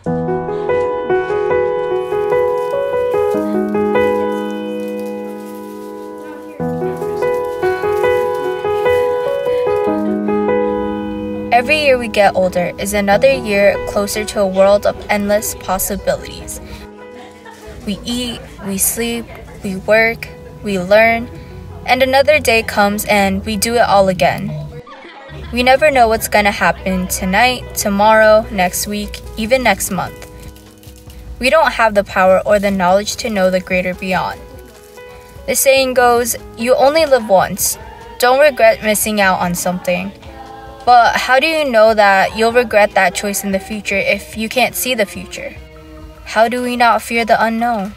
Every year we get older is another year closer to a world of endless possibilities. We eat, we sleep, we work, we learn, and another day comes and we do it all again. We never know what's gonna happen tonight, tomorrow, next week, even next month. We don't have the power or the knowledge to know the greater beyond. The saying goes, you only live once. Don't regret missing out on something. But how do you know that you'll regret that choice in the future if you can't see the future? How do we not fear the unknown?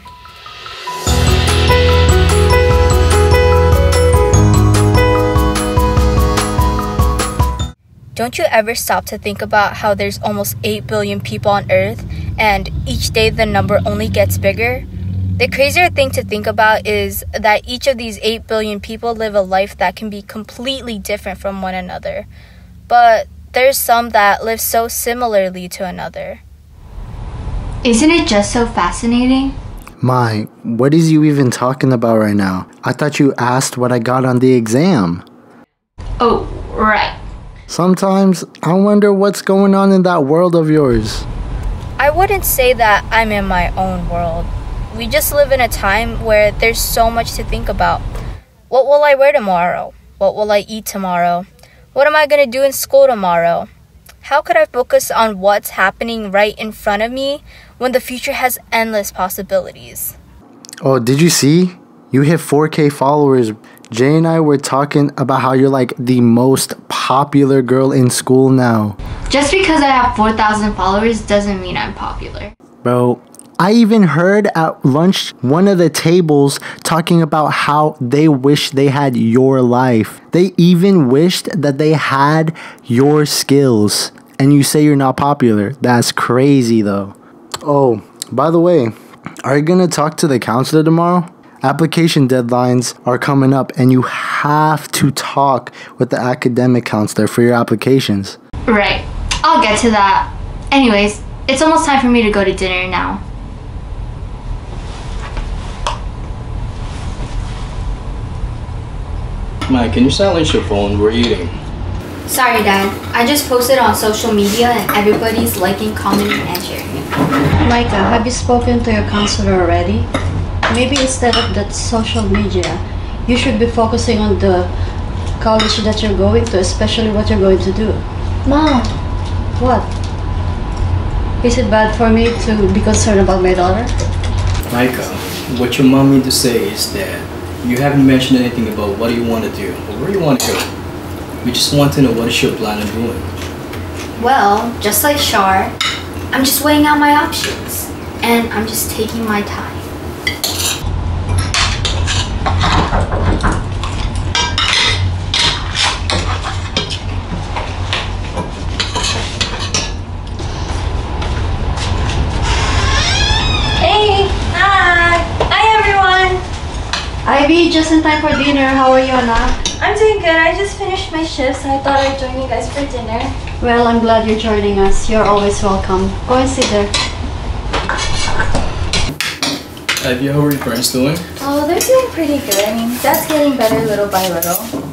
Don't you ever stop to think about how there's almost 8 billion people on Earth, and each day the number only gets bigger? The crazier thing to think about is that each of these 8 billion people live a life that can be completely different from one another. But there's some that live so similarly to another. Isn't it just so fascinating? My, what is you even talking about right now? I thought you asked what I got on the exam. Oh, right. Sometimes I wonder what's going on in that world of yours. I wouldn't say that I'm in my own world. We just live in a time where there's so much to think about. What will I wear tomorrow? What will I eat tomorrow? What am I going to do in school tomorrow? How could I focus on what's happening right in front of me when the future has endless possibilities? Oh, did you see? You hit 4K followers. Jay and I were talking about how you're like the most popular girl in school now. Just because I have 4,000 followers doesn't mean I'm popular. Bro, I even heard at lunch one of the tables talking about how they wish they had your life. They even wished that they had your skills. And you say you're not popular. That's crazy though. Oh, by the way, are you gonna talk to the counselor tomorrow? Application deadlines are coming up and you have to talk with the academic counselor for your applications. Right. I'll get to that. Anyways, it's almost time for me to go to dinner now. Mike, can you silence your phone? We're eating. Sorry, Dad. I just posted on social media and everybody's liking, commenting, and sharing it. Micah, have you spoken to your counselor already? Maybe instead of that social media, you should be focusing on the college that you're going to, especially what you're going to do. Mom. What? Is it bad for me to be concerned about my daughter? Micah, what your mom mean to say is that you haven't mentioned anything about what you want to do or where you want to go. We just want to know what is your plan on doing. Well, just like Shar, I'm just weighing out my options. And I'm just taking my time. Ivy, just in time for dinner. How are you, Anna? I'm doing good. I just finished my shift, so I thought I'd join you guys for dinner. Well, I'm glad you're joining us. You're always welcome. Go and sit there. Ivy, how are your parents doing? Oh, they're doing pretty good. I mean, Dad's getting better little by little.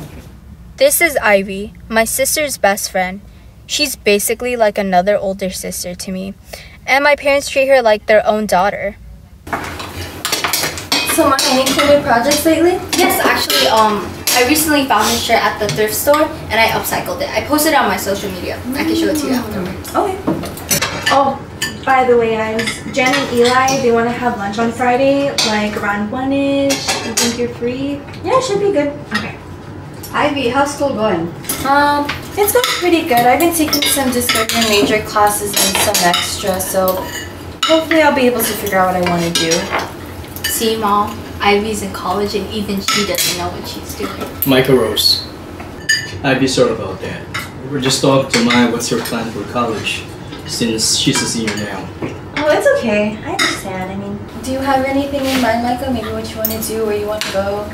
This is Ivy, my sister's best friend. She's basically like another older sister to me. And my parents treat her like their own daughter. So, Mom, any cool projects lately? Yes, actually, I recently found this shirt at the thrift store and I upcycled it. I posted it on my social media. I can show it to you afterwards. Okay. Oh, by the way, guys, Jen and Eli, they want to have lunch on Friday, like around 1-ish. You think you're free? Yeah, it should be good. Okay. Ivy, how's school going? It's going pretty good. I've been taking some discovery and major classes and some extra, so hopefully I'll be able to figure out what I want to do. See, Mom, Ivy's in college and even she doesn't know what she's doing. Micah Rose. Ivy, sorry about that. We were just talking to Maya what's her plan for college, since she's a senior now. Oh, it's okay. I understand. I mean, do you have anything in mind, Micah? Maybe what you want to do, where you want to go?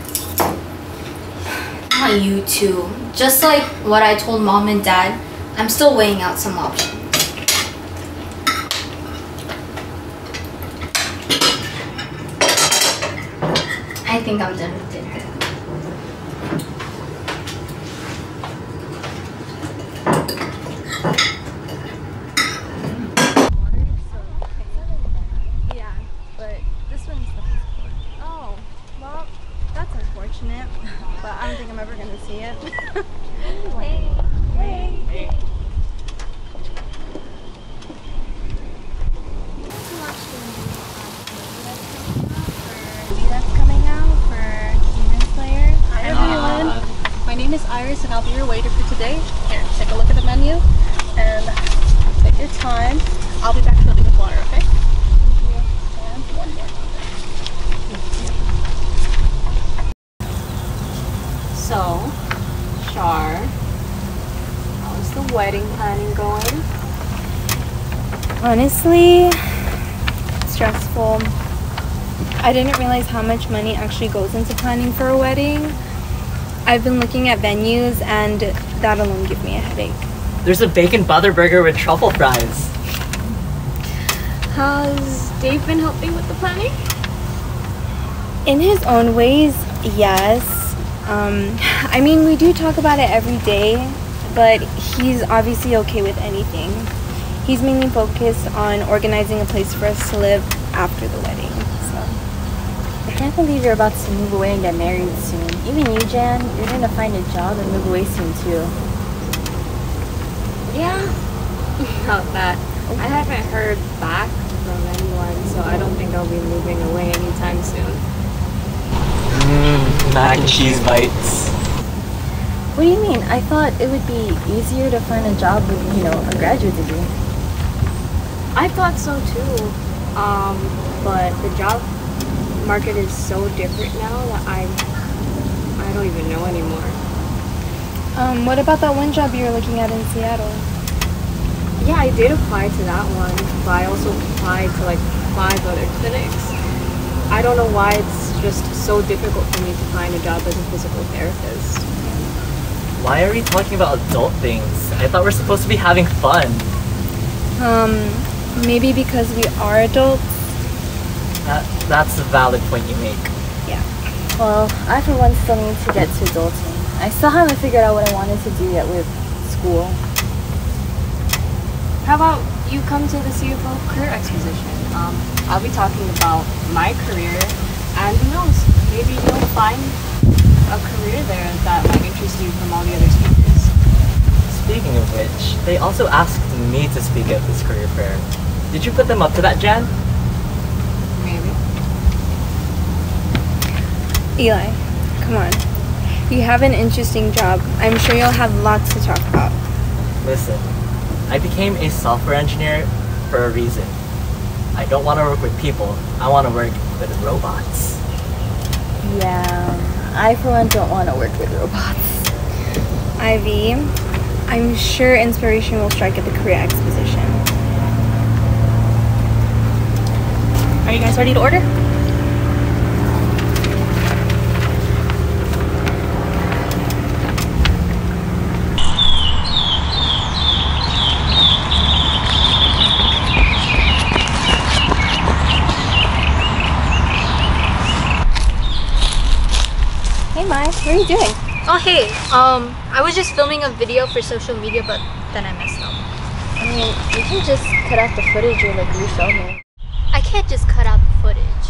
Not you too. Just like what I told Mom and Dad, I'm still weighing out some options. think I'm done with it. Yeah, but this one's the passport. Oh, well, that's unfortunate, but I don't think I'm ever gonna see it. Hey. That's coming out for Demon Slayer. Hi everyone, my name is Iris and I'll be your waiter for today. Here, take a look at the menu and take your time. I'll be back shortly with water, okay? And one more. So, Char, how's the wedding planning going? Honestly, stressful. I didn't realize how much money actually goes into planning for a wedding. I've been looking at venues and that alone gives me a headache. There's a bacon butter burger with truffle fries. Has Dave been helping with the planning? In his own ways, yes. I mean, we do talk about it every day, but he's obviously okay with anything. He's mainly focused on organizing a place for us to live after the wedding. I can't believe you're about to move away and get married soon. Even you, Jan, you're gonna find a job and move away soon too. Yeah, about that. I haven't heard back from anyone, so I don't think I'll be moving away anytime soon. Mac and cheese bites. What do you mean? I thought it would be easier to find a job with, a graduate degree. I thought so too, but the job market is so different now that I don't even know anymore. What about that one job you were looking at in Seattle? Yeah, I did apply to that one, but I also applied to like 5 other clinics. I don't know why it's just so difficult for me to find a job as a physical therapist. Why are we talking about adult things? I thought we're supposed to be having fun. Maybe because we are adults. That's a valid point you make. Yeah. Well, I for one still need to get to adulting. I still haven't figured out what I wanted to do yet with school. How about you come to the CFO Career Exposition? I'll be talking about my career, and who knows, maybe you'll find a career there that might interest you from all the other speakers. Speaking of which, they also asked me to speak at this career fair. Did you put them up to that, Jan? Maybe. Eli, come on. You have an interesting job. I'm sure you'll have lots to talk about. Listen, I became a software engineer for a reason. I don't want to work with people. I want to work with robots. Yeah, I for one don't want to work with robots. Ivy, I'm sure inspiration will strike at the Career Exposition. Are you guys ready to order? Hey Mai, what are you doing? Oh hey, I was just filming a video for social media, but then I messed up. I mean, you can just cut out the footage or you filming. I can't just cut out the footage.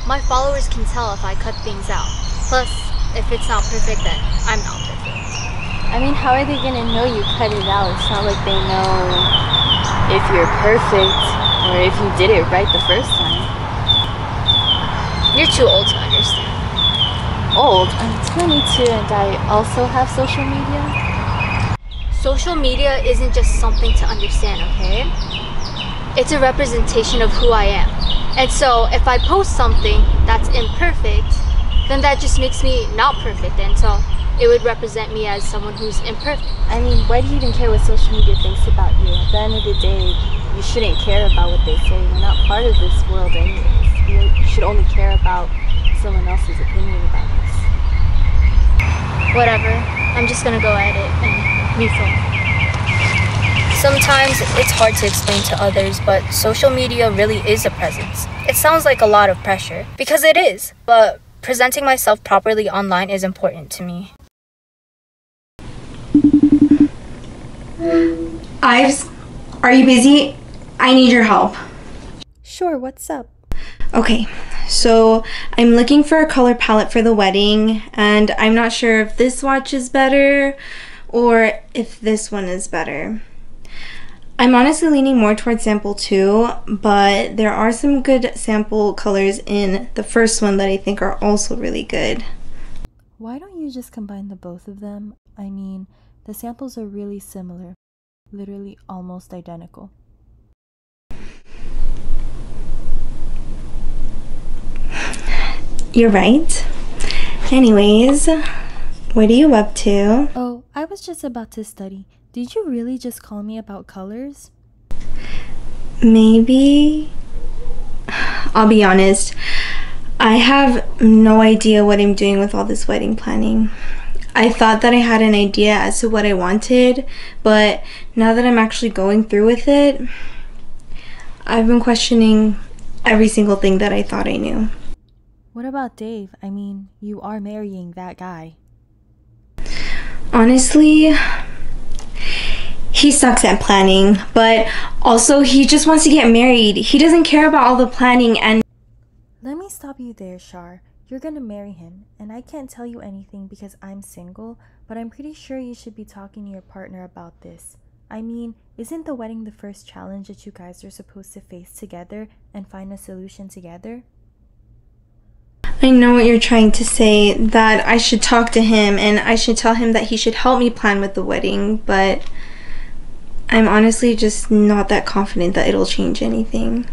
My followers can tell if I cut things out. Plus, if it's not perfect, then I'm not perfect. I mean, how are they gonna know you cut it out? It's not like they know if you're perfect or if you did it right the first time. You're too old to understand. Old? I'm 22 and I also have social media. Social media isn't just something to understand, okay? It's a representation of who I am. And so if I post something that's imperfect, then that just makes me not perfect, and so it would represent me as someone who's imperfect. I mean, why do you even care what social media thinks about you? At the end of the day, you shouldn't care about what they say. You're not part of this world anyways. You should only care about someone else's opinion about us. Whatever, I'm just gonna go at it and refilm. Sometimes it's hard to explain to others, but social media really is a presence. It sounds like a lot of pressure, because it is, but presenting myself properly online is important to me. Ives, are you busy? I need your help. Sure, what's up? Okay, so I'm looking for a color palette for the wedding, and I'm not sure if this swatch is better or if this one is better. I'm honestly leaning more towards sample 2, but there are some good sample colors in the first one that I think are also really good. Why don't you just combine the both of them? I mean, the samples are really similar, literally almost identical. You're right. Anyways, what are you up to? Oh, I was just about to study. Did you really just call me about colors? Maybe. I'll be honest. I have no idea what I'm doing with all this wedding planning. I thought that I had an idea as to what I wanted, but now that I'm actually going through with it, I've been questioning every single thing that I thought I knew. What about Dave? I mean, you are marrying that guy. Honestly, he sucks at planning, but also he just wants to get married. He doesn't care about all the planning and... Let me stop you there, Shar. You're gonna marry him, and I can't tell you anything because I'm single, but I'm pretty sure you should be talking to your partner about this. I mean, isn't the wedding the first challenge that you guys are supposed to face together and find a solution together? I know what you're trying to say, that I should talk to him and I should tell him that he should help me plan with the wedding, but I'm honestly just not that confident that it'll change anything.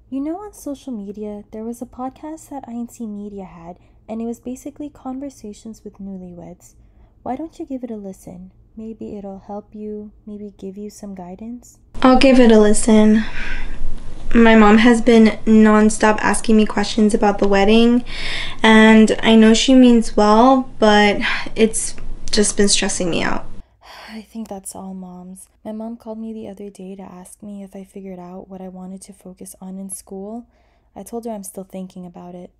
You know, on social media, there was a podcast that INCINEMA had, and it was basically conversations with newlyweds. Why don't you give it a listen? Maybe it'll help you, maybe give you some guidance? I'll give it a listen. My mom has been non-stop asking me questions about the wedding, and I know she means well, but it's just been stressing me out. I think that's all moms. My mom called me the other day to ask me if I figured out what I wanted to focus on in school. I told her I'm still thinking about it.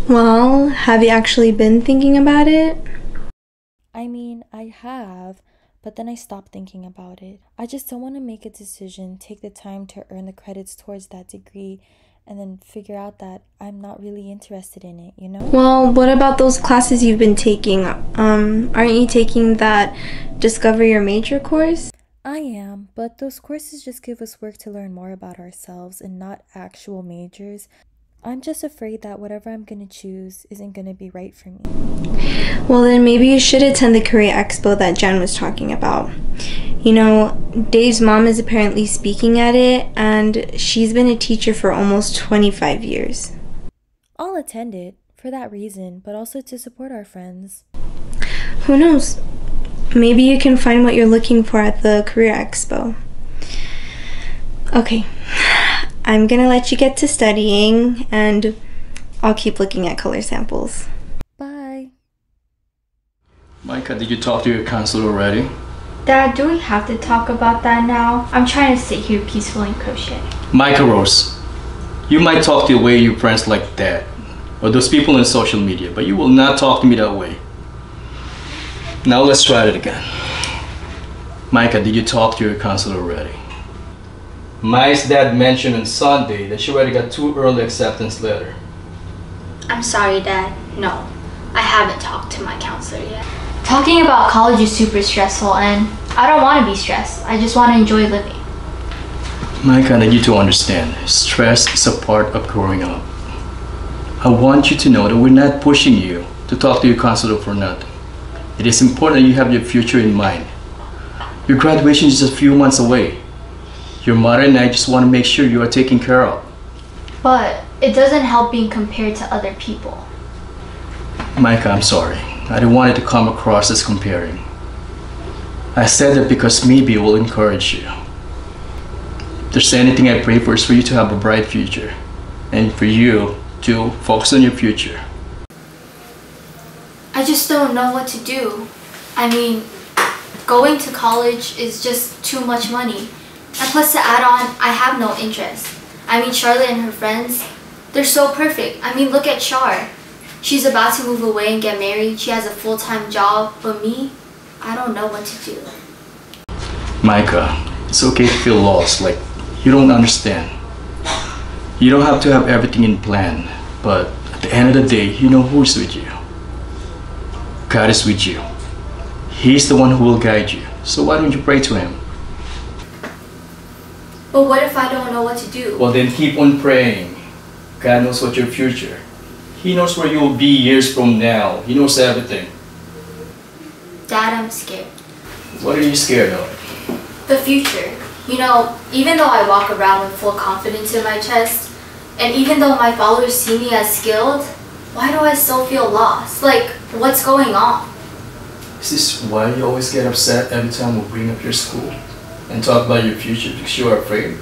Well, have you actually been thinking about it? I mean, I have, but then I stopped thinking about it. I just don't want to make a decision, take the time to earn the credits towards that degree, and then figure out that I'm not really interested in it, you know? Well, what about those classes you've been taking? Aren't you taking that Discover Your Major course? I am, but those courses just give us work to learn more about ourselves and not actual majors. I'm just afraid that whatever I'm going to choose isn't going to be right for me. Well, then maybe you should attend the Career Expo that Jen was talking about. You know, Dave's mom is apparently speaking at it, and she's been a teacher for almost 25 years. I'll attend it for that reason, but also to support our friends. Who knows? Maybe you can find what you're looking for at the Career Expo. Okay, I'm gonna let you get to studying, and I'll keep looking at color samples. Bye. Micah, did you talk to your counselor already? Dad, do we have to talk about that now? I'm trying to sit here peacefully and crochet. Micah Rose, you might talk to the way your friends like that, or those people on social media, but you will not talk to me that way. Now let's try it again. Micah, did you talk to your counselor already? Mai's dad mentioned on Sunday that she already got 2 early acceptance letter. I'm sorry, Dad. No, I haven't talked to my counselor yet. Talking about college is super stressful, and I don't want to be stressed. I just want to enjoy living. Micah, I need you to understand, stress is a part of growing up. I want you to know that we're not pushing you to talk to your counselor for nothing. It is important that you have your future in mind. Your graduation is just a few months away. Your mother and I just want to make sure you are taken care of. But it doesn't help being compared to other people. Micah, I'm sorry. I didn't want it to come across as comparing. I said that because maybe it will encourage you. If there's anything I pray for is for you to have a bright future, and for you to focus on your future. I just don't know what to do. I mean, going to college is just too much money. And plus to add on, I have no interest. I mean, Charlotte and her friends, they're so perfect. I mean, look at Char. She's about to move away and get married. She has a full-time job. But me, I don't know what to do. Micah, it's okay to feel lost, like you don't understand. You don't have to have everything in plan, but at the end of the day, you know who's with you. God is with you. He's the one who will guide you. So why don't you pray to Him? But what if I don't know what to do? Well, then keep on praying. God knows what your future. He knows where you will be years from now. He knows everything. Dad, I'm scared. What are you scared of? The future. You know, even though I walk around with full confidence in my chest, and even though my followers see me as skilled, why do I still feel lost? Like, what's going on? Is this why you always get upset every time we bring up your school and talk about your future because you are afraid?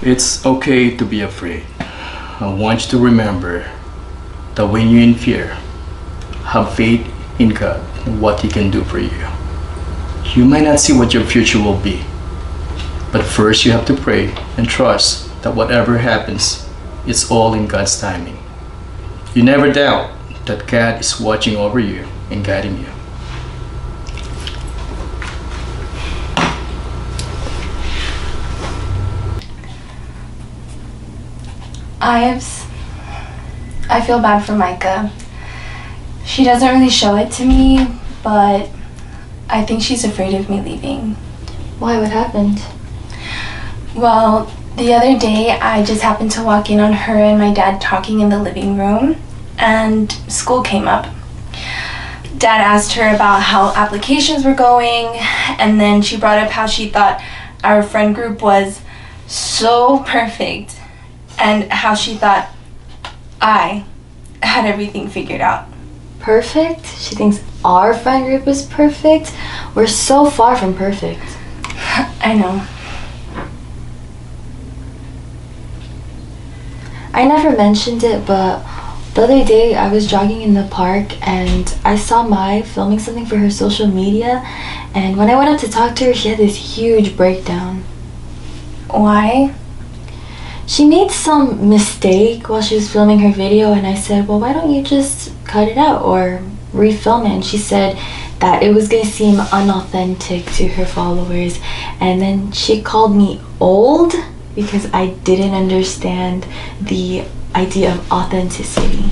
It's okay to be afraid. I want you to remember that when you're in fear, have faith in God and what He can do for you. You might not see what your future will be, but first you have to pray and trust that whatever happens, it's all in God's timing. You never doubt that God is watching over you and guiding you. Ives, I feel bad for Micah. She doesn't really show it to me, but I think she's afraid of me leaving. Why? What happened? Well, the other day I just happened to walk in on her and my dad talking in the living room, and school came up. Dad asked her about how applications were going, and then she brought up how she thought our friend group was so perfect, and how she thought I had everything figured out. Perfect? She thinks our friend group is perfect? We're so far from perfect. I know. I never mentioned it, but the other day I was jogging in the park and I saw Mai filming something for her social media, and when I went up to talk to her, she had this huge breakdown. Why? She made some mistake while she was filming her video, and I said, well, why don't you just cut it out or refilm it? And she said that it was going to seem unauthentic to her followers, and then she called me old because I didn't understand the idea of authenticity.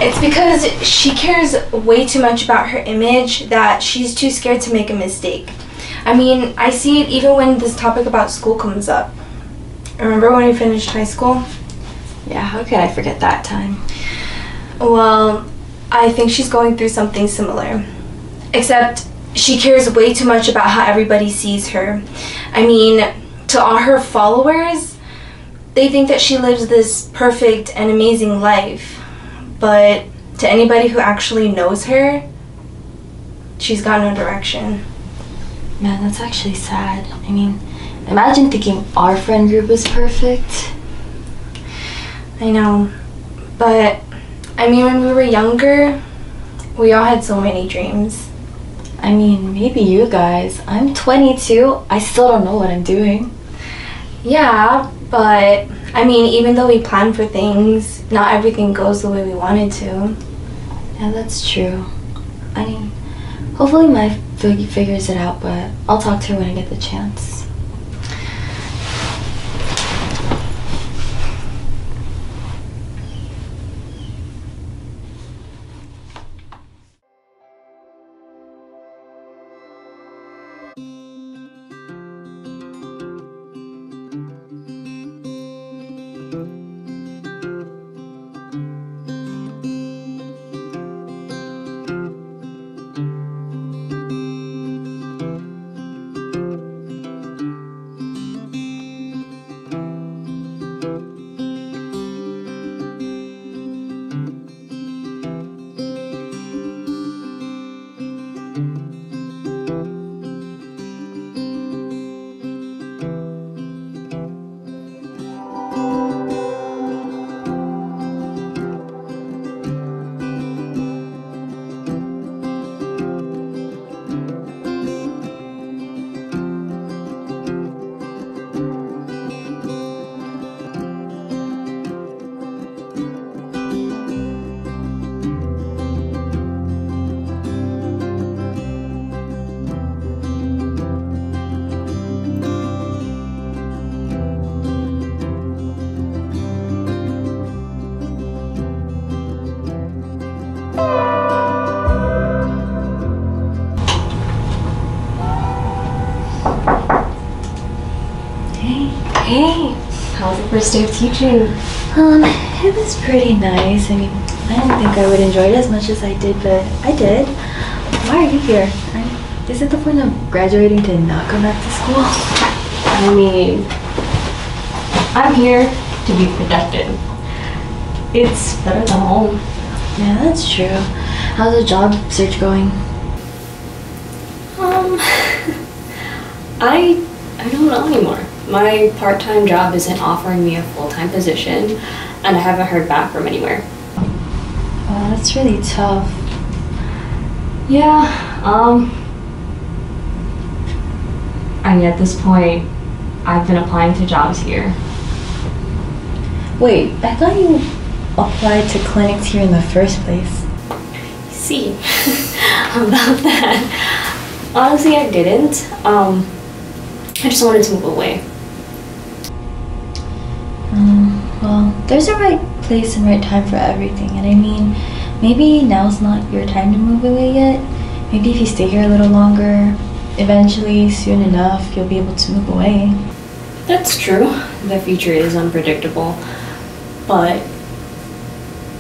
It's because she cares way too much about her image that she's too scared to make a mistake. I mean, I see it even when this topic about school comes up. Remember when we finished high school? Yeah, how could I forget that time? Well, I think she's going through something similar. Except she cares way too much about how everybody sees her. I mean, to all her followers, they think that she lives this perfect and amazing life. But to anybody who actually knows her, she's got no direction. Man, that's actually sad. I mean, imagine thinking our friend group is perfect. I know, but I mean, when we were younger, we all had so many dreams. I mean, maybe you guys. I'm 22. I still don't know what I'm doing. Yeah, but I mean, even though we plan for things, not everything goes the way we wanted to. Yeah, that's true. I mean, hopefully my figures it out, but I'll talk to her when I get the chance. Hey, how's the first day of teaching? It was pretty nice. I mean, I didn't think I would enjoy it as much as I did, but I did. Why are you here? Is it the point of graduating to not go back to school? I mean, I'm here to be productive. It's better than home. Yeah, that's true. How's the job search going? I don't know anymore. My part-time job isn't offering me a full-time position, and I haven't heard back from anywhere. Oh, that's really tough. Yeah, I mean, at this point, I've been applying to jobs here. Wait, I thought you applied to clinics here in the first place. See, about that. Honestly, I didn't. I just wanted to move away. Well, there's a right place and right time for everything, and I mean, maybe now's not your time to move away yet. Maybe if you stay here a little longer, eventually, soon enough, you'll be able to move away. That's true. The future is unpredictable, but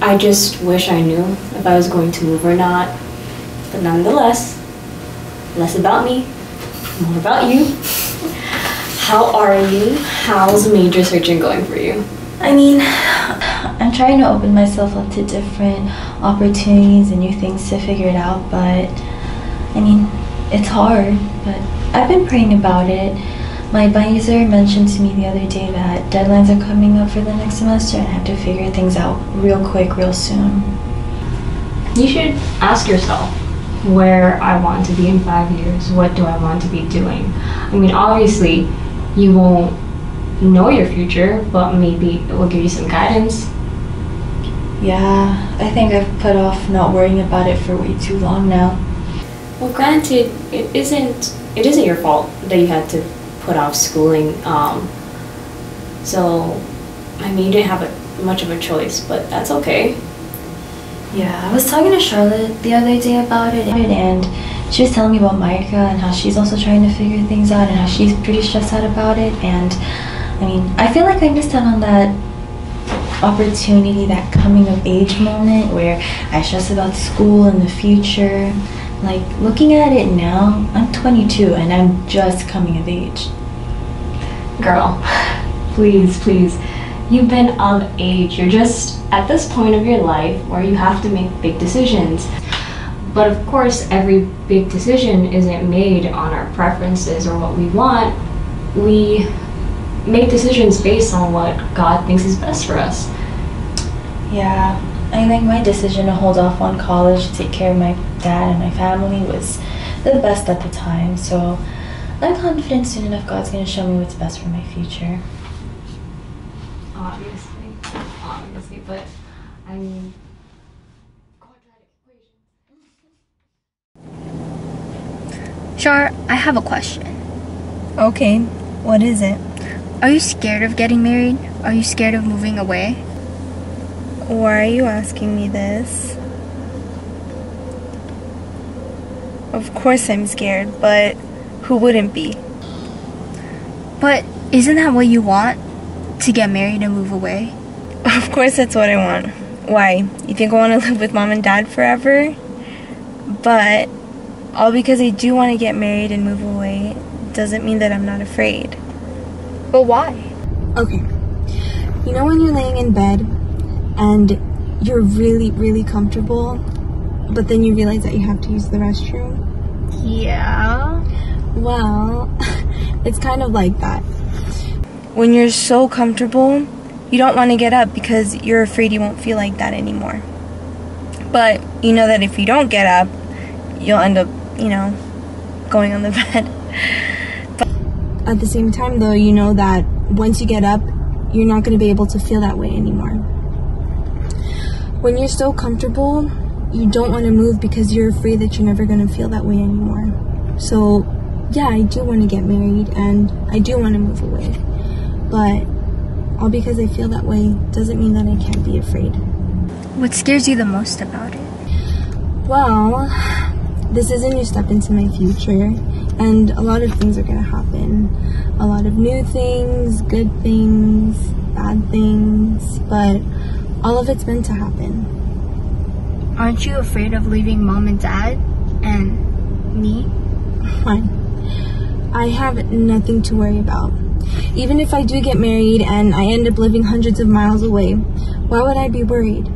I just wish I knew if I was going to move or not. But nonetheless, less about me, more about you. How are you? How's major searching going for you? I mean, I'm trying to open myself up to different opportunities and new things to figure it out, but I mean, it's hard, but I've been praying about it. My advisor mentioned to me the other day that deadlines are coming up for the next semester and I have to figure things out real quick, real soon. You should ask yourself where I want to be in 5 years. What do I want to be doing? I mean, obviously, you won't know your future, but maybe it will give you some guidance. Yeah, I think I've put off not worrying about it for way too long now. Well, granted, it isn't your fault that you had to put off schooling. So, I mean, you didn't have much of a choice, but that's okay. Yeah, I was talking to Charlotte the other day about it, and she was telling me about Micah and how she's also trying to figure things out and how she's pretty stressed out about it. And I mean, I feel like I missed out on that opportunity, that coming of age moment where I stress about school and the future. Like, looking at it now, I'm 22 and I'm just coming of age. Girl, please, please. You've been of age. You're just at this point of your life where you have to make big decisions. But of course, every big decision isn't made on our preferences or what we want. We make decisions based on what God thinks is best for us. Yeah, I think my decision to hold off on college to take care of my dad and my family was the best at the time. So I'm confident soon enough God's going to show me what's best for my future. Obviously, but I mean, quadratic equations. Char, I have a question. Okay, what is it? Are you scared of getting married? Are you scared of moving away? Why are you asking me this? Of course I'm scared, but who wouldn't be? But isn't that what you want? To get married and move away? Of course that's what I want. Why? You think I want to live with mom and dad forever? But all because I do want to get married and move away doesn't mean that I'm not afraid. But why? Okay. You know when you're laying in bed and you're really, really comfortable, but then you realize that you have to use the restroom? Yeah. Well, it's kind of like that. When you're so comfortable, you don't want to get up because you're afraid you won't feel like that anymore. But you know that if you don't get up, you'll end up, going on the bed. But at the same time, though, you know that once you get up, you're not going to be able to feel that way anymore. When you're so comfortable, you don't want to move because you're afraid that you're never going to feel that way anymore. So, yeah, I do want to get married and I do want to move away. But all because I feel that way doesn't mean that I can't be afraid. What scares you the most about it? Well, this is a new step into my future. and a lot of things are gonna happen. A lot of new things, good things, bad things, but all of it's meant to happen. Aren't you afraid of leaving mom and dad and me? Fine. I have nothing to worry about. Even if I do get married and I end up living hundreds of miles away, why would I be worried?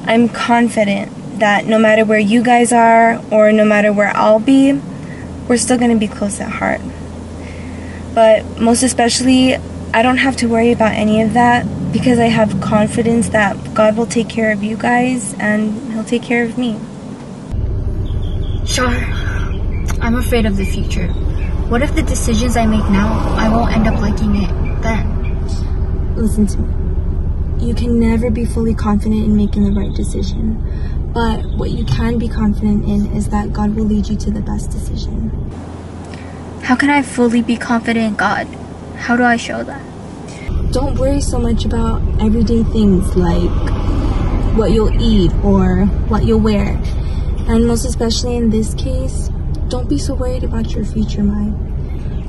I'm confident that no matter where you guys are or no matter where I'll be, we're still going to be close at heart. But most especially, I don't have to worry about any of that because I have confidence that God will take care of you guys and He'll take care of me. Sure. I'm afraid of the future. What if the decisions I make now, I won't end up liking it then? Listen to me. You can never be fully confident in making the right decision. But what you can be confident in is that God will lead you to the best decision. How can I fully be confident in God? How do I show that? Don't worry so much about everyday things like what you'll eat or what you'll wear. And most especially in this case, don't be so worried about your future, Mai.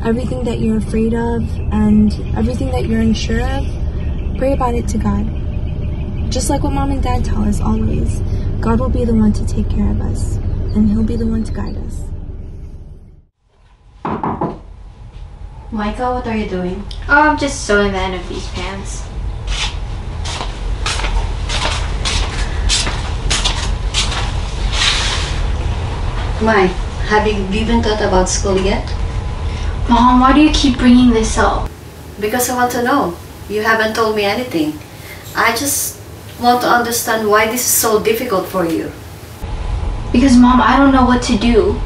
Everything that you're afraid of and everything that you're unsure of, pray about it to God. Just like what mom and dad tell us always, God will be the one to take care of us, and He'll be the one to guide us. Micah, what are you doing? Oh, I'm just sewing the end of these pants. Mai, have you given thought about school yet? Mom, why do you keep bringing this up? Because I want to know. You haven't told me anything. I just want to understand why this is so difficult for you. Because Mom, I don't know what to do.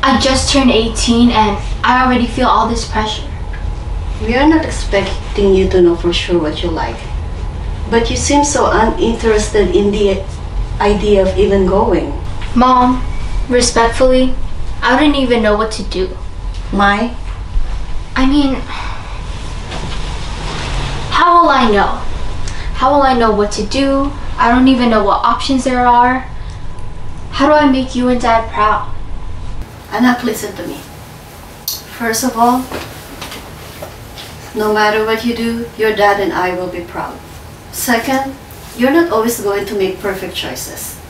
I just turned 18 and I already feel all this pressure. We are not expecting you to know for sure what you like. But you seem so uninterested in the idea of even going. Mom, respectfully, I wouldn't even know what to do. Mai? I mean, how will I know? How will I know what to do? I don't even know what options there are. How do I make you and Dad proud? Anak, listen to me. First of all, no matter what you do, your dad and I will be proud. Second, you're not always going to make perfect choices.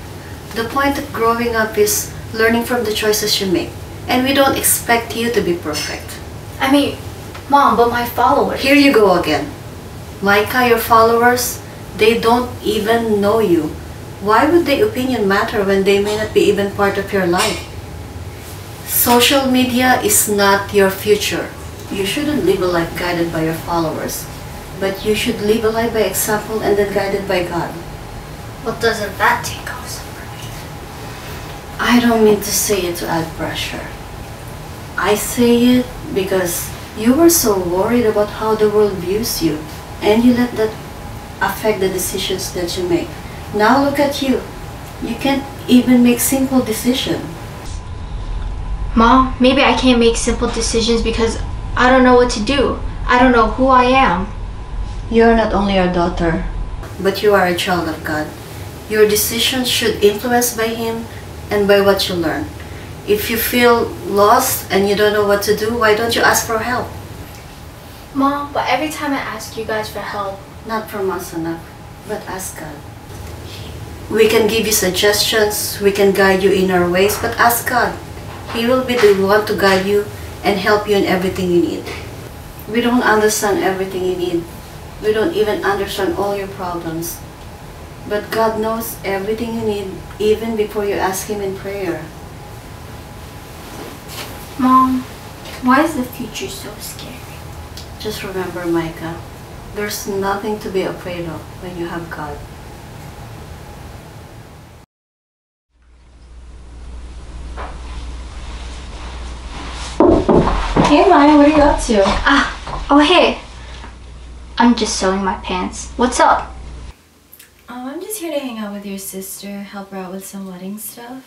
The point of growing up is learning from the choices you make. And we don't expect you to be perfect. I mean, Mom, but my followers... Here you go again. Micah, your followers, they don't even know you. Why would their opinion matter when they may not be even part of your life? Social media is not your future. You shouldn't live a life guided by your followers, but you should live a life by example and then guided by God. Well, doesn't that take off some pressure? I don't mean to say it to add pressure. I say it because you were so worried about how the world views you, and you let that affect the decisions that you make. Now look at you. You can't even make simple decisions. Mom, maybe I can't make simple decisions because I don't know what to do. I don't know who I am. You're not only our daughter, but you are a child of God. Your decisions should be influenced by Him and by what you learn. If you feel lost and you don't know what to do, why don't you ask for help? Mom, but every time I ask you guys for help... Not from us, Anak, but ask God. We can give you suggestions, we can guide you in our ways, but ask God. He will be the one to guide you and help you in everything you need. We don't understand everything you need. We don't even understand all your problems. But God knows everything you need even before you ask Him in prayer. Mom, why is the future so scary? Just remember, Micah, there's nothing to be afraid of when you have God. Hey Maya, what are you up to? Oh hey. I'm just sewing my pants. What's up? I'm just here to hang out with your sister, help her out with some wedding stuff.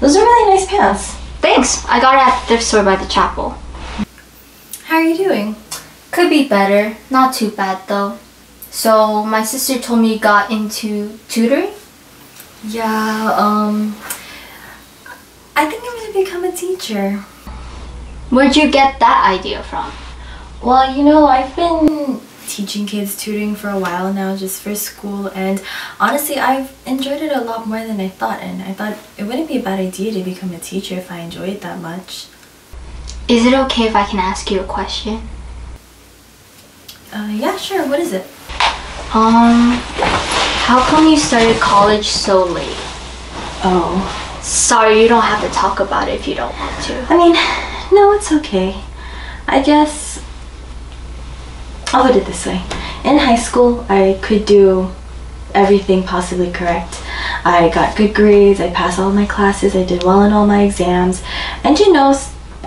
Those are really nice pants. Thanks. I got it at the thrift store by the chapel. How are you doing? Could be better. Not too bad though. So my sister told me you got into tutoring? Yeah, I think I'm gonna become a teacher. Where'd you get that idea from? Well, you know, I've been teaching kids tutoring for a while now, just for school, and honestly I've enjoyed it a lot more than I thought, and I thought it wouldn't be a bad idea to become a teacher if I enjoy it that much. Is it okay if I can ask you a question? Yeah, sure. What is it? How come you started college so late? Oh. Sorry, you don't have to talk about it if you don't want to. I mean, no, it's okay. I guess I'll put it this way. In high school, I could do everything possibly correct. I got good grades, I passed all my classes, I did well in all my exams, and you know,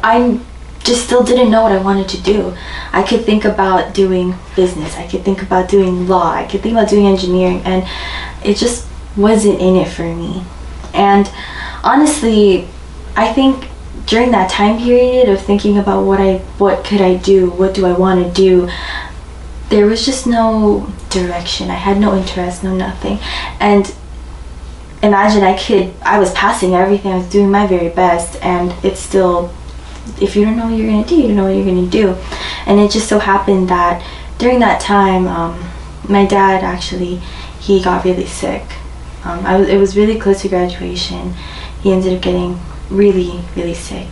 I just still didn't know what I wanted to do. I could think about doing business, I could think about doing law, I could think about doing engineering, and it just wasn't in it for me. And honestly, I think during that time period of thinking about what could I do, what do I want to do, there was just no direction. I had no interest, no nothing. And imagine I was passing everything, I was doing my very best, and it's still, if you don't know what you're gonna do, you don't know what you're gonna do. And it just so happened that during that time, my dad actually, he got really sick. It was really close to graduation. He ended up getting really, really sick.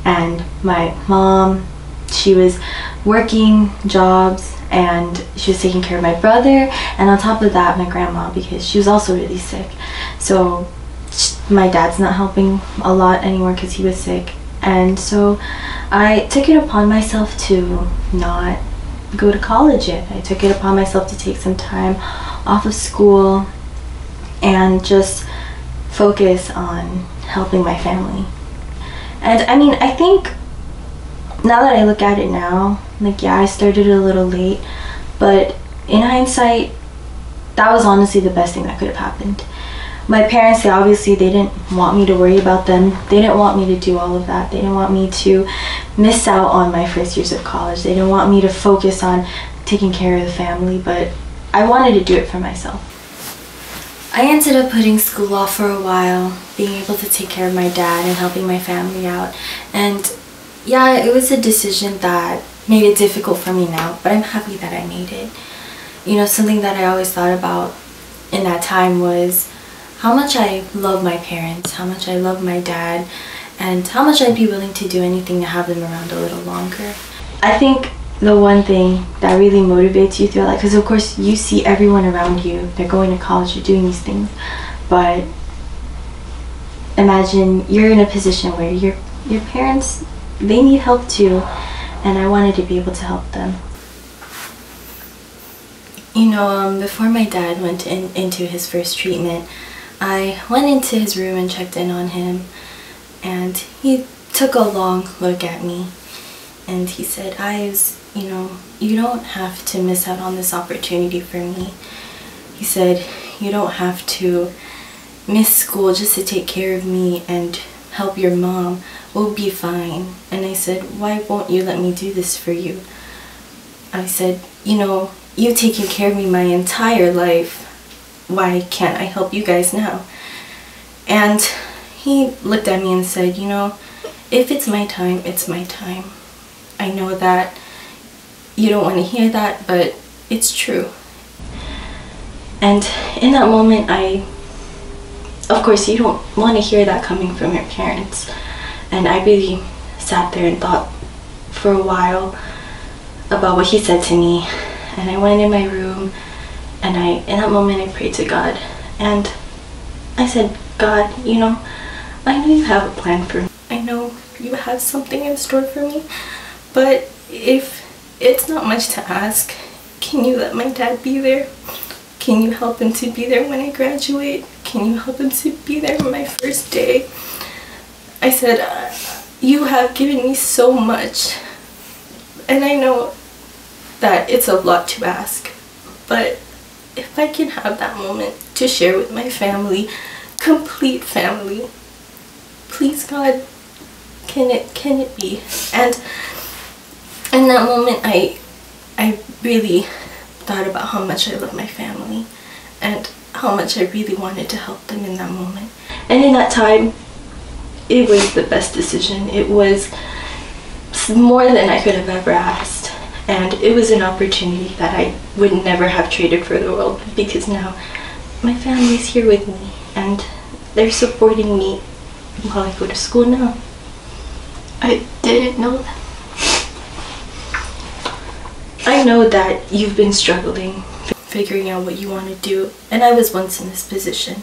And my mom, she was working jobs, and she was taking care of my brother, and on top of that, my grandma, because she was also really sick. So my dad's not helping a lot anymore because he was sick. And so I took it upon myself to not go to college yet. I took it upon myself to take some time off of school and just focus on helping my family. And I mean, I think now that I look at it now, like, yeah, I started a little late, but in hindsight, that was honestly the best thing that could have happened. My parents, they didn't want me to worry about them. They didn't want me to do all of that. They didn't want me to miss out on my first years of college. They didn't want me to focus on taking care of the family, but I wanted to do it for myself. I ended up putting school off for a while, being able to take care of my dad and helping my family out. And yeah, it was a decision that made it difficult for me now, but I'm happy that I made it. You know, something that I always thought about in that time was how much I love my parents, how much I love my dad, and how much I'd be willing to do anything to have them around a little longer. I think the one thing that really motivates you throughout life, because of course you see everyone around you, they're going to college, they're doing these things, but imagine you're in a position where your parents, they need help too, and I wanted to be able to help them. You know, before my dad went into his first treatment, I went into his room and checked in on him, and he took a long look at me, and he said, "Ives, you know, you don't have to miss out on this opportunity for me." He said, "You don't have to miss school just to take care of me and help your mom. We'll be fine." And I said, "Why won't you let me do this for you?" I said, "You know, you've taken care of me my entire life. Why can't I help you guys now?" And he looked at me and said, "You know, if it's my time, it's my time. I know that you don't want to hear that, but it's true." And in that moment, of course, you don't want to hear that coming from your parents. And I really sat there and thought for a while about what he said to me. And I went in my room, and in that moment, I prayed to God. And I said, "God, you know, I know you have a plan for me. I know you have something in store for me, but if it's not much to ask, can you let my dad be there? Can you help him to be there when I graduate? Can you help him to be there on my first day?" I said, "You have given me so much, and I know that it's a lot to ask, but if I can have that moment to share with my family, complete family, please God, can it be?" And in that moment, I really thought about how much I love my family and how much I really wanted to help them in that moment. And in that time, it was the best decision. It was more than I could have ever asked. And it was an opportunity that I would never have traded for the world, because now my family's here with me and they're supporting me while I go to school now. I didn't know that. I know that you've been struggling, figuring out what you want to do, and I was once in this position.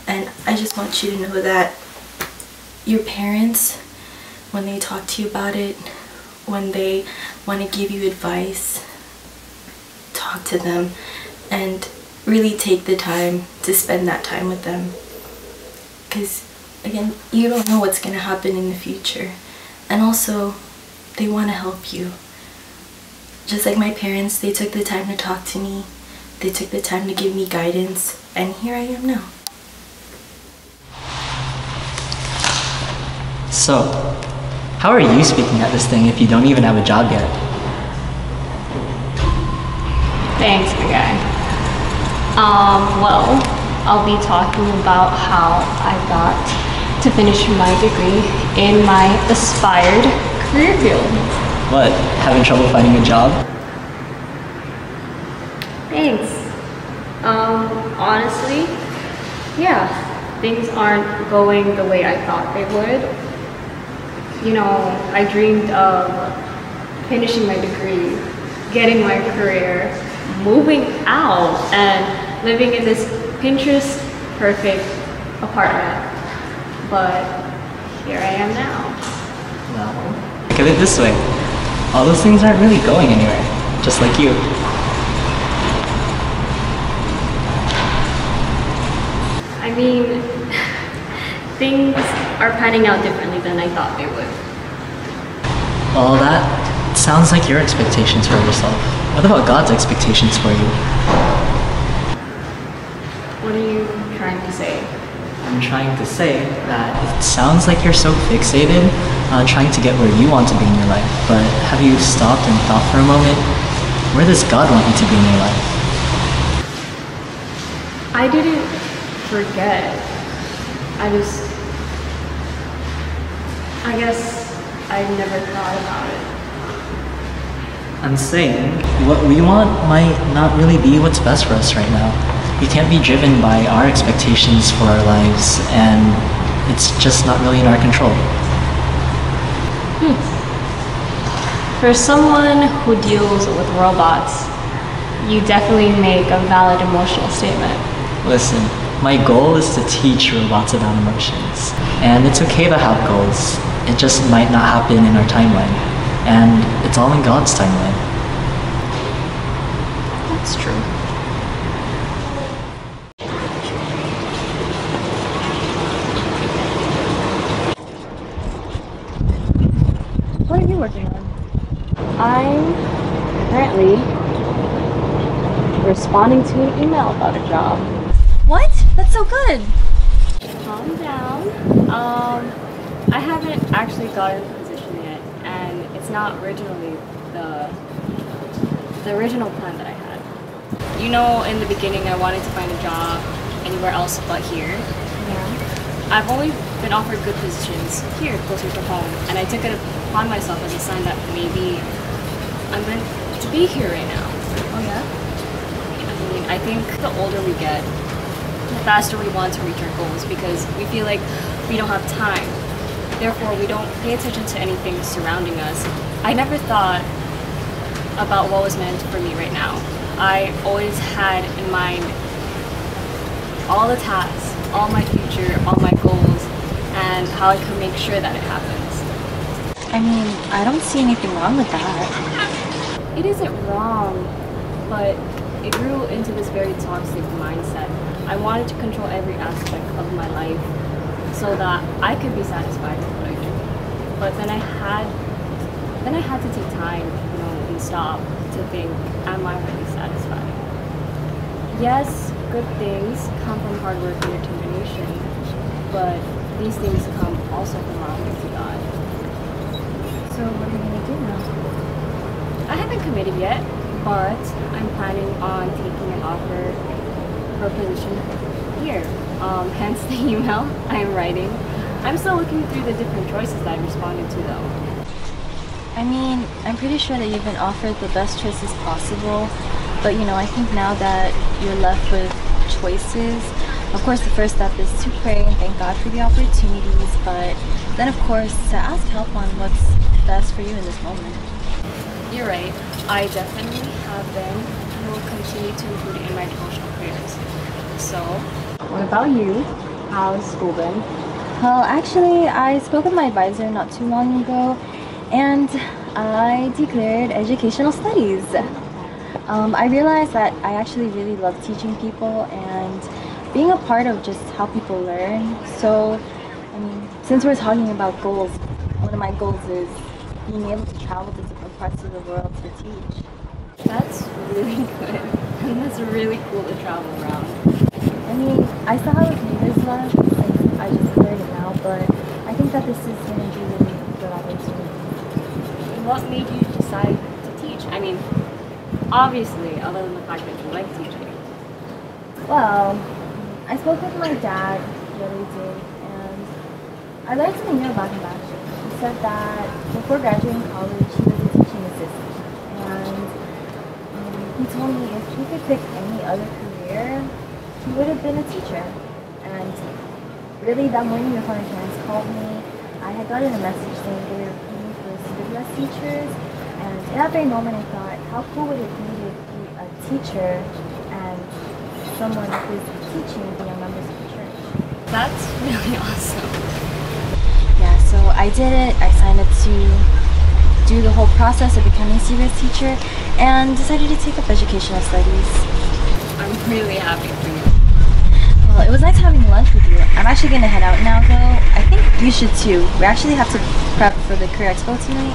And I just want you to know that your parents, when they talk to you about it, when they want to give you advice, talk to them and really take the time to spend that time with them. Because again, you don't know what's going to happen in the future. And also, they want to help you. Just like my parents, they took the time to talk to me. They took the time to give me guidance. And here I am now. So, how are you speaking at this thing if you don't even have a job yet? Thanks, big guy. Well, I'll be talking about how I got to finish my degree in my aspired career field. What, having trouble finding a job? Thanks. Honestly, yeah, things aren't going the way I thought they would. You know, I dreamed of finishing my degree, getting my career, moving out, and living in this Pinterest perfect apartment. But here I am now. Well, look at it this way. All those things aren't really going anywhere, just like you. I mean, things are panning out differently than I thought they would. Well, that sounds like your expectations for yourself. What about God's expectations for you? What are you trying to say? I'm trying to say that it sounds like you're so fixated on trying to get where you want to be in your life, but have you stopped and thought for a moment, where does God want you to be in your life? I didn't forget. I guess I never thought about it. I'm saying, what we want might not really be what's best for us right now. We can't be driven by our expectations for our lives, and it's just not really in our control. For someone who deals with robots, you definitely make a valid emotional statement. Listen, my goal is to teach robots about emotions. And it's okay to have goals. It just might not happen in our timeline. And it's all in God's timeline. That's true. What are you working on? I'm currently responding to an email about a job. What? That's so good. Calm down. I haven't actually gotten a position yet, and it's not originally the original plan that I had. You know, in the beginning I wanted to find a job anywhere else but here. Yeah. I've only been offered good positions here, closer to home, and I took it upon myself as a sign that maybe I'm meant to be here right now. Oh yeah? I mean, I think the older we get, the faster we want to reach our goals because we feel like we don't have time. Therefore, we don't pay attention to anything surrounding us. I never thought about what was meant for me right now. I always had in mind all the tasks, all my future, all my goals, and how I could make sure that it happens. I mean, I don't see anything wrong with that. It isn't wrong, but it grew into this very toxic mindset. I wanted to control every aspect of my life so that I could be satisfied with what I do. But then I had to take time, and stop to think, am I really satisfied? Yes, good things come from hard work and determination, but these things come also from our way to God. So what are you gonna do now? I haven't committed yet, but I'm planning on taking an offer for a position here. Hence the email I am writing. I'm still looking through the different choices that I responded to though. I mean, I'm pretty sure that you've been offered the best choices possible, but you know, I think now that you're left with choices, of course the first step is to pray and thank God for the opportunities, but then of course to ask help on what's best for you in this moment. You're right. I definitely have been and will continue to include it in my devotional prayers. So, what about you? How's school been? Well, actually, I spoke with my advisor not too long ago, and I declared educational studies. I realized that I actually really love teaching people and being a part of just how people learn. So, I mean, since we're talking about goals, one of my goals is being able to travel to different parts of the world to teach. That's really good. And that's really cool to travel around. I mean, I still have a few years left since I just declared it now, but I think that this is going to be really good opportunity. What made you decide to teach? I mean, obviously, other than the fact that you like teaching. Well, I spoke with my dad the other day, and I learned something new about him actually. He said that before graduating college, he was a teaching assistant, and he told me if he could pick any other career, he would have been a teacher. And really, that morning before my parents called me, I had gotten a message saying they were recruiting for CWS teachers, and in that very moment I thought, how cool would it be to be a teacher and someone who's teaching the young members of the church? That's really awesome. Yeah, so I did it. I signed up to do the whole process of becoming a CBS teacher and decided to take up educational studies. I'm really happy for you. Well, it was nice having lunch with you. I'm actually going to head out now though. I think you should too. We actually have to prep for the Career Expo tonight.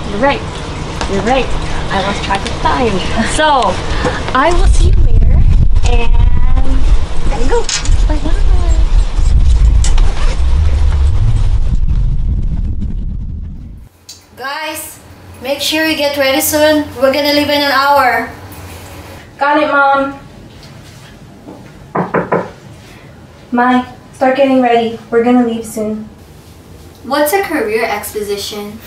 You're right. You're right. I lost track of time. So, I will see you later and gotta go. Bye-bye. Guys, make sure you get ready soon. We're gonna leave in an hour. Got it, Mom. Mai, start getting ready. We're gonna leave soon. What's a career exposition?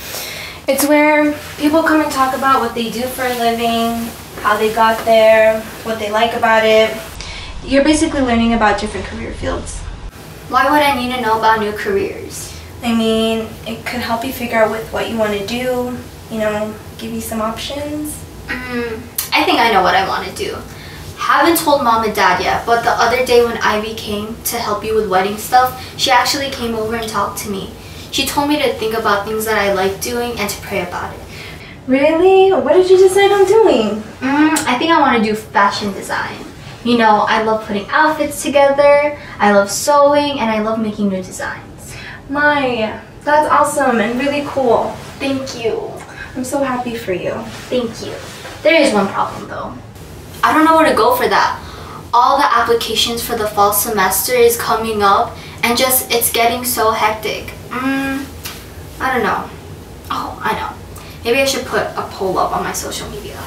It's where people come and talk about what they do for a living, how they got there, what they like about it. You're basically learning about different career fields. Why would I need to know about new careers? I mean, it could help you figure out what you want to do, you know, give you some options. I think I know what I want to do. Haven't told Mom and Dad yet, but the other day when Ivy came to help you with wedding stuff, she actually came over and talked to me. She told me to think about things that I like doing and to pray about it. Really? What did you decide on doing? I think I want to do fashion design. You know, I love putting outfits together, I love sewing, and I love making new designs. Mai, that's awesome and really cool. Thank you. I'm so happy for you. Thank you. There is one problem though. I don't know where to go for that. All the applications for the fall semester is coming up and just it's getting so hectic. I don't know. Oh, I know. Maybe I should put a poll up on my social media.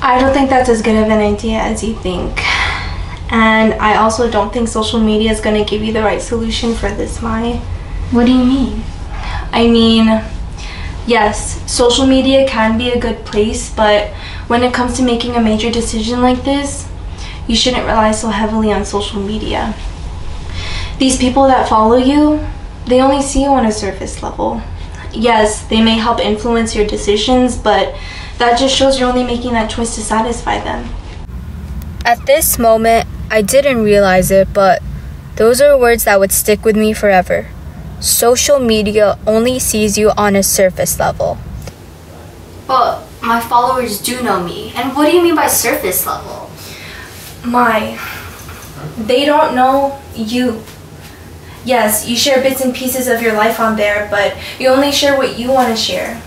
I don't think that's as good of an idea as you think. And I also don't think social media is going to give you the right solution for this, Mai. What do you mean? I mean, yes, social media can be a good place, but when it comes to making a major decision like this, you shouldn't rely so heavily on social media. These people that follow you, they only see you on a surface level. Yes, they may help influence your decisions, but that just shows you're only making that choice to satisfy them. At this moment, I didn't realize it, but those are words that would stick with me forever. Social media only sees you on a surface level. But my followers do know me. And what do you mean by surface level? Mai, they don't know you. Yes, you share bits and pieces of your life on there, but you only share what you want to share.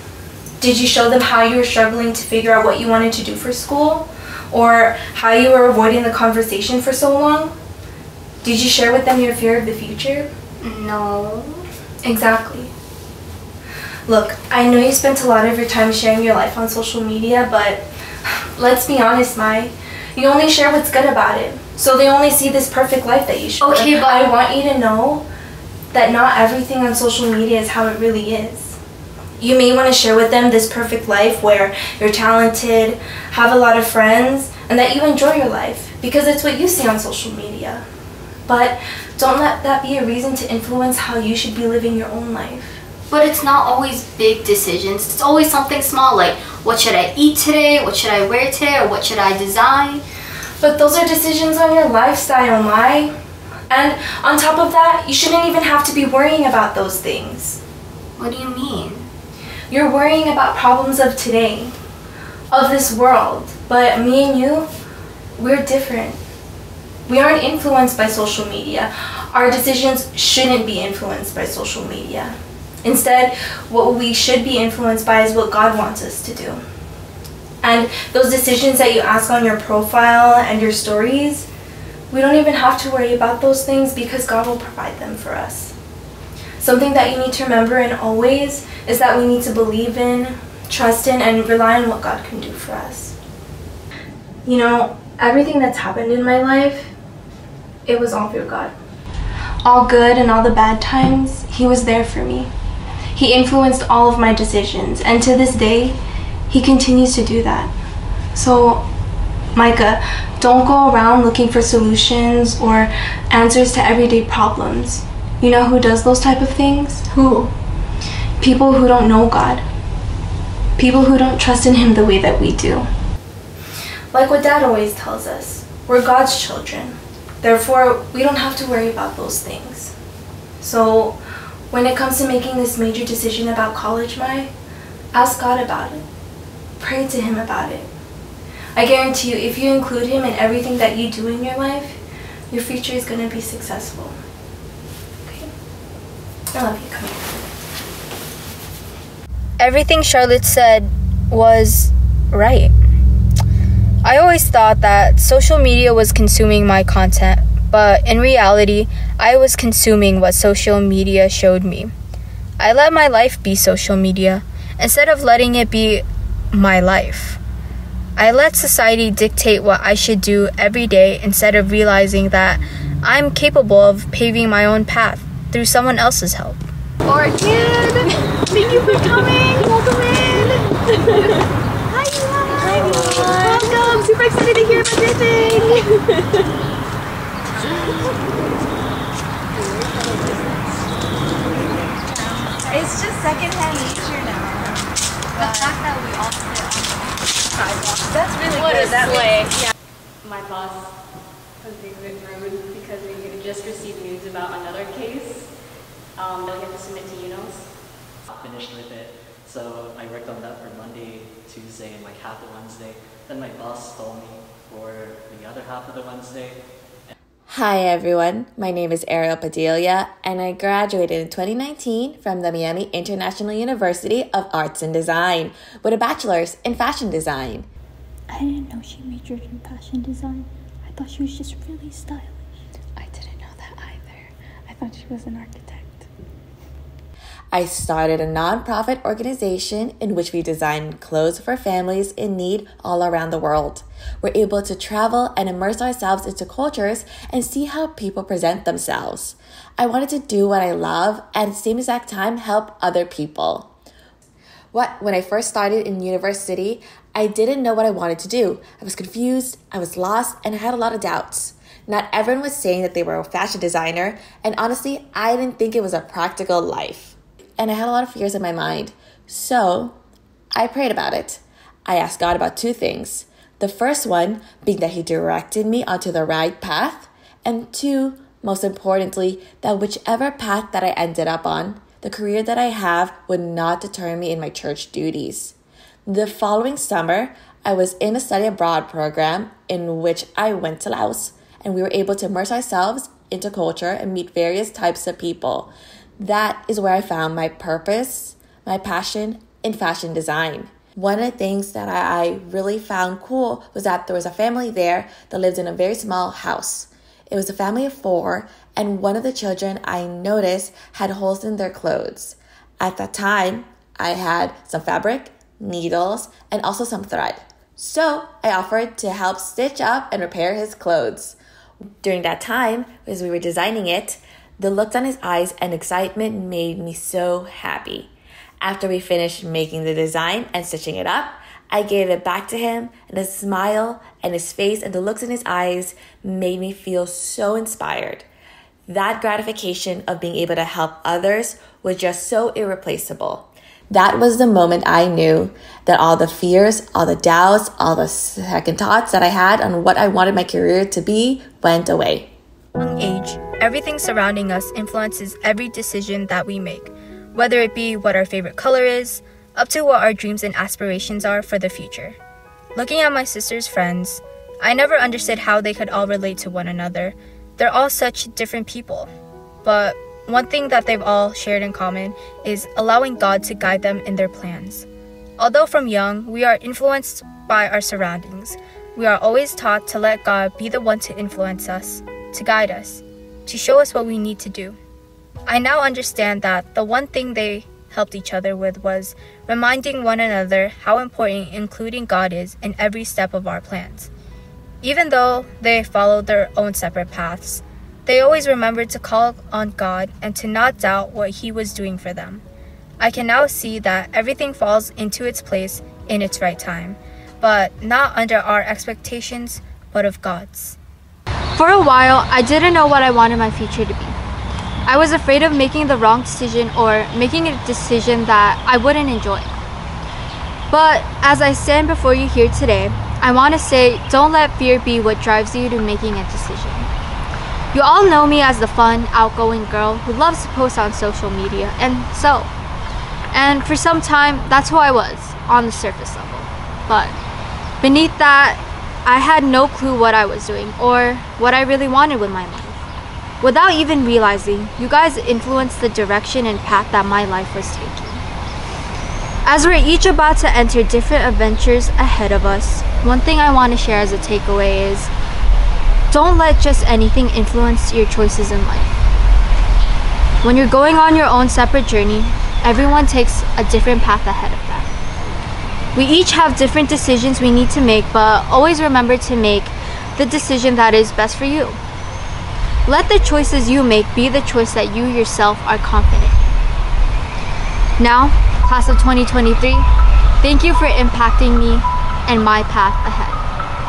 Did you show them how you were struggling to figure out what you wanted to do for school? Or how you were avoiding the conversation for so long? Did you share with them your fear of the future? No. Exactly. Look, I know you spent a lot of your time sharing your life on social media, but let's be honest, Mai. You only share what's good about it. So they only see this perfect life that you show. Okay, but I want you to know that not everything on social media is how it really is. You may want to share with them this perfect life where you're talented, have a lot of friends, and that you enjoy your life because it's what you see on social media. But don't let that be a reason to influence how you should be living your own life. But it's not always big decisions. It's always something small, like what should I eat today, what should I wear today, or what should I design. But those are decisions on your lifestyle, Mai. And on top of that, you shouldn't even have to be worrying about those things. What do you mean? You're worrying about problems of today, of this world. But me and you, we're different. We aren't influenced by social media. Our decisions shouldn't be influenced by social media. Instead, what we should be influenced by is what God wants us to do. And those decisions that you ask on your profile and your stories, we don't even have to worry about those things because God will provide them for us. Something that you need to remember and always is that we need to believe in, trust in, and rely on what God can do for us. You know, everything that's happened in my life, it was all through God. All good and all the bad times, He was there for me. He influenced all of my decisions, and to this day, He continues to do that. So, Micah, don't go around looking for solutions or answers to everyday problems. You know who does those type of things? Who? People who don't know God. People who don't trust in Him the way that we do. Like what Dad always tells us, we're God's children. Therefore, we don't have to worry about those things. So, when it comes to making this major decision about college, Mai, ask God about it. Pray to Him about it. I guarantee you, if you include Him in everything that you do in your life, your future is going to be successful. Okay? I love you. Come here. Everything Charlotte said was right. I always thought that social media was consuming my content, but in reality, I was consuming what social media showed me. I let my life be social media instead of letting it be my life. I let society dictate what I should do every day instead of realizing that I'm capable of paving my own path through someone else's help. Orchid! Thank you for coming! Welcome in! Hi, Eli! Welcome! Super excited to hear about your thing! It's just secondhand nature now. The fact that we all sit on the sidewalk. That's really What good. is That way? way. My boss was being a bit rude because we had just received news about another case that we have to submit to UNOS. Finished with it, so I worked on that for Monday, Tuesday, and like half of Wednesday. Then my boss told me for the other half of the Wednesday. Hi everyone, my name is Ariel Padilla and I graduated in 2019 from the Miami International University of Arts and Design with a bachelor's in fashion design. I didn't know she majored in fashion design. I thought she was just really stylish. I didn't know that either. I thought she was an architect. I started a nonprofit organization in which we design clothes for families in need all around the world. We're able to travel and immerse ourselves into cultures and see how people present themselves. I wanted to do what I love and at the same exact time help other people. When I first started in university, I didn't know what I wanted to do. I was confused, I was lost, and I had a lot of doubts. Not everyone was saying that they were a fashion designer, and honestly, I didn't think it was a practical life. And I had a lot of fears in my mind. So I prayed about it. I asked God about two things. The first one being that He directed me onto the right path. And two, most importantly, that whichever path that I ended up on, the career that I have would not deter me in my church duties. The following summer, I was in a study abroad program in which I went to Laos, and we were able to immerse ourselves into culture and meet various types of people. That is where I found my purpose, my passion in fashion design. One of the things that I really found cool was that there was a family there that lived in a very small house. It was a family of 4, and one of the children I noticed had holes in their clothes. At that time, I had some fabric, needles, and also some thread. So I offered to help stitch up and repair his clothes. During that time, as we were designing it, the looks on his eyes and excitement made me so happy. After we finished making the design and stitching it up, I gave it back to him, and the smile and his face and the looks in his eyes made me feel so inspired. That gratification of being able to help others was just so irreplaceable. That was the moment I knew that all the fears, all the doubts, all the second thoughts that I had on what I wanted my career to be went away. Young age, everything surrounding us influences every decision that we make, whether it be what our favorite color is, up to what our dreams and aspirations are for the future. Looking at my sister's friends, I never understood how they could all relate to one another. They're all such different people. But one thing that they've all shared in common is allowing God to guide them in their plans. Although from young, we are influenced by our surroundings, we are always taught to let God be the one to influence us, to guide us, to show us what we need to do. I now understand that the one thing they helped each other with was reminding one another how important including God is in every step of our plans. Even though they followed their own separate paths, they always remembered to call on God and to not doubt what He was doing for them. I can now see that everything falls into its place in its right time, but not under our expectations, but of God's. For a while, I didn't know what I wanted my future to be. I was afraid of making the wrong decision or making a decision that I wouldn't enjoy. But as I stand before you here today, I want to say, don't let fear be what drives you to making a decision. You all know me as the fun, outgoing girl who loves to post on social media, and for some time, that's who I was on the surface level. But beneath that, I had no clue what I was doing or what I really wanted with my life. Without even realizing, you guys influenced the direction and path that my life was taking. As we're each about to enter different adventures ahead of us, one thing I want to share as a takeaway is, don't let just anything influence your choices in life. When you're going on your own separate journey, everyone takes a different path ahead of them. We each have different decisions we need to make, but always remember to make the decision that is best for you. Let the choices you make be the choice that you yourself are confident. Now, class of 2023, thank you for impacting me and my path ahead.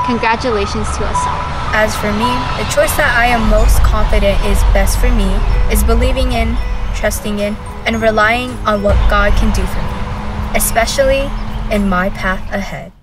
Congratulations to us all. As for me, the choice that I am most confident is best for me is believing in, trusting in, and relying on what God can do for me, especially in my path ahead.